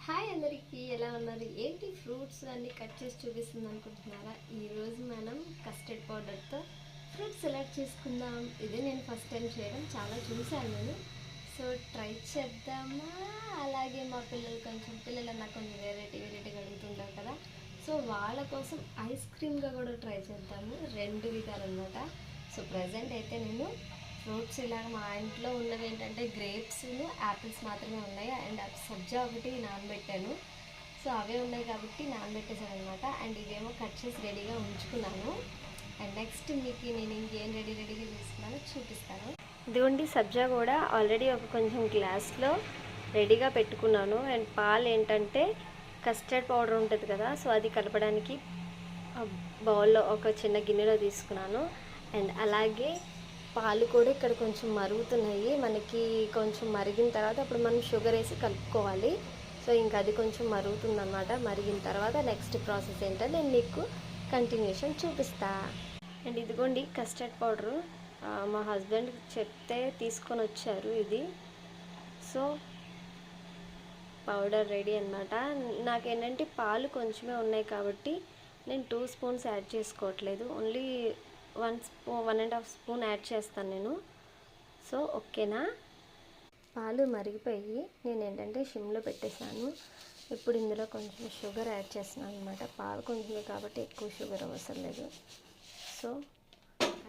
Hi అందరికీ, ఎలా ఉన్నారు? ఏంటి ఫ్రూట్స్ అన్నీ కట్ చేసి చూపిస్తుంది అనుకుంటున్నారా? ఈరోజు మనం కస్టర్డ్ పౌడర్తో ఫ్రూట్స్ సెలెక్ట్ చేసుకుందాం. ఇది నేను ఫస్ట్ టైం చేయడం, చాలా చూశాను నేను. సో ట్రై చేద్దామా? అలాగే మా పిల్లలు నాకు కొంచెం వెరైటీగా అడుగుతుంటారు కదా, సో వాళ్ళ కోసం ఐస్ క్రీమ్గా కూడా ట్రై చేద్దాము. రెండు విధాలు అనమాట. సో ప్రజెంట్ అయితే నేను ఫ్రూట్స్ ఇలాగ మా ఇంట్లో ఉన్నవి ఏంటంటే గ్రేప్స్, యాపిల్స్ మాత్రమే ఉన్నాయి. అండ్ సబ్జా ఒకటి నానబెట్టాను. సో అవే ఉన్నాయి కాబట్టి నానబెట్టేసాను అనమాట. అండ్ ఇవేమో కట్ చేసి రెడీగా ఉంచుకున్నాను. అండ్ నెక్స్ట్ మీకు నేను ఇంకేం రెడీగా చేసుకున్నానో చూపిస్తాను. ఇదిగోండి, సబ్జా కూడా ఆల్రెడీ ఒక కొంచెం గ్లాస్లో రెడీగా పెట్టుకున్నాను. అండ్ పాలు ఏంటంటే కస్టర్డ్ పౌడర్ ఉంటుంది కదా, సో అది కలపడానికి బౌల్లో ఒక చిన్న గిన్నెలో తీసుకున్నాను. అండ్ అలాగే పాలు కూడా ఇక్కడ కొంచెం మరుగుతున్నాయి. మనకి కొంచెం మరిగిన తర్వాత అప్పుడు మనం షుగర్ వేసి కలుపుకోవాలి. సో ఇంకా అది కొంచెం మరుగుతుందన్నమాట. మరిగిన తర్వాత నెక్స్ట్ ప్రాసెస్ ఏంటో నేను మీకు కంటిన్యూషన్ చూపిస్తా. అండ్ ఇదిగోండి కస్టర్డ్ పౌడరు, మా హస్బెండ్ చెప్తే తీసుకొని వచ్చారు ఇది. సో పౌడర్ రెడీ అనమాట. నాకేంటంటే పాలు కొంచెమే ఉన్నాయి కాబట్టి నేను 2 స్పూన్స్ యాడ్ చేసుకోవట్లేదు, ఓన్లీ 1.5 స్పూన్ యాడ్ చేస్తాను నేను. సో ఓకేనా. పాలు మరిగిపోయి నేను ఏంటంటే సిమ్లో పెట్టేశాను. ఇప్పుడు ఇందులో కొంచెం షుగర్ యాడ్ చేస్తున్నాను అనమాట. పాలు కొంచెమే కాబట్టి ఎక్కువ షుగర్ అవసరం లేదు. సో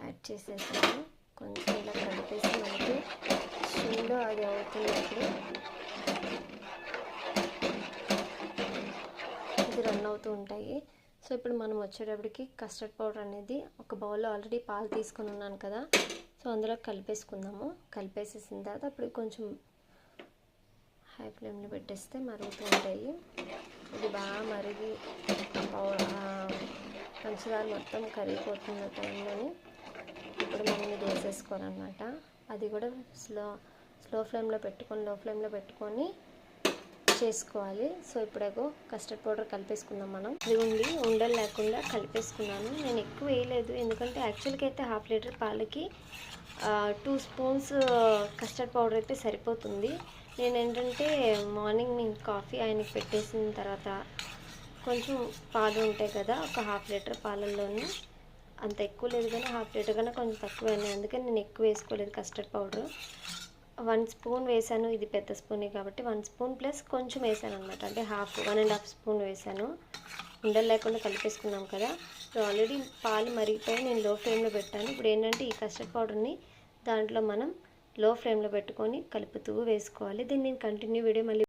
యాడ్ చేసేసాను. కొంచెం ఇలా కలిపేసి మనకి సిమ్లో అది అవుతున్నప్పుడు ఇది రన్ అవుతూ ఉంటాయి. సో ఇప్పుడు మనం వచ్చేటప్పటికి కస్టర్డ్ పౌడర్ అనేది ఒక బౌల్లో ఆల్రెడీ పాలు తీసుకొని ఉన్నాను కదా, సో అందులో కలిపేసుకుందాము. కలిపేసేసిన తర్వాత అప్పుడు కొంచెం హై ఫ్లేమ్లో పెట్టేస్తే మరుగుతూ ఉంటాయి. ఇది బాగా మరిగి పంచదార మొత్తం కరిగిపోతున్న టైంలోని ఇప్పుడు మనం ఇది వేసేసుకోవాలన్నమాట. అది కూడా స్లో ఫ్లేమ్లో పెట్టుకొని చేసుకోవాలి. సో ఇప్పుడేగో కస్టర్డ్ పౌడర్ కలిపేసుకుందాం మనం. ఇదిగోండి, ఉండలు లేకుండా కలిపేసుకున్నాను. నేను ఎక్కువ వేయలేదు, ఎందుకంటే యాక్చువల్గా అయితే 1/2 లీటర్ పాలకి 2 స్పూన్స్ కస్టర్డ్ పౌడర్ అయితే సరిపోతుంది. నేను ఏంటంటే మార్నింగ్ నేను కాఫీ ఆయనకి పెట్టేసిన తర్వాత కొంచెం పాలు ఉంటాయి కదా, ఒక 1/2 లీటర్ పాలల్లోని అంత ఎక్కువ లేదు కానీ 1/2 లీటర్ కన్నా కొంచెం తక్కువ అయినాయి. అందుకని నేను ఎక్కువ వేసుకోలేదు కస్టర్డ్ పౌడర్. 1 స్పూన్ వేసాను, ఇది పెద్ద స్పూనే కాబట్టి 1 స్పూన్ ప్లస్ కొంచెం వేసాను అనమాట. అంటే 1.5 స్పూన్ వేసాను. ఉండలు లేకుండా కలిపేసుకున్నాం కదా. ఆల్రెడీ పాలు మరిగిపోయి నేను లో ఫ్లేమ్లో పెట్టాను. ఇప్పుడు ఏంటంటే ఈ కస్టర్డ్ పౌడర్ని దాంట్లో మనం లో ఫ్లేమ్లో పెట్టుకొని కలుపుతూ వేసుకోవాలి. దీన్ని నేను కంటిన్యూ వీడియో మళ్ళీ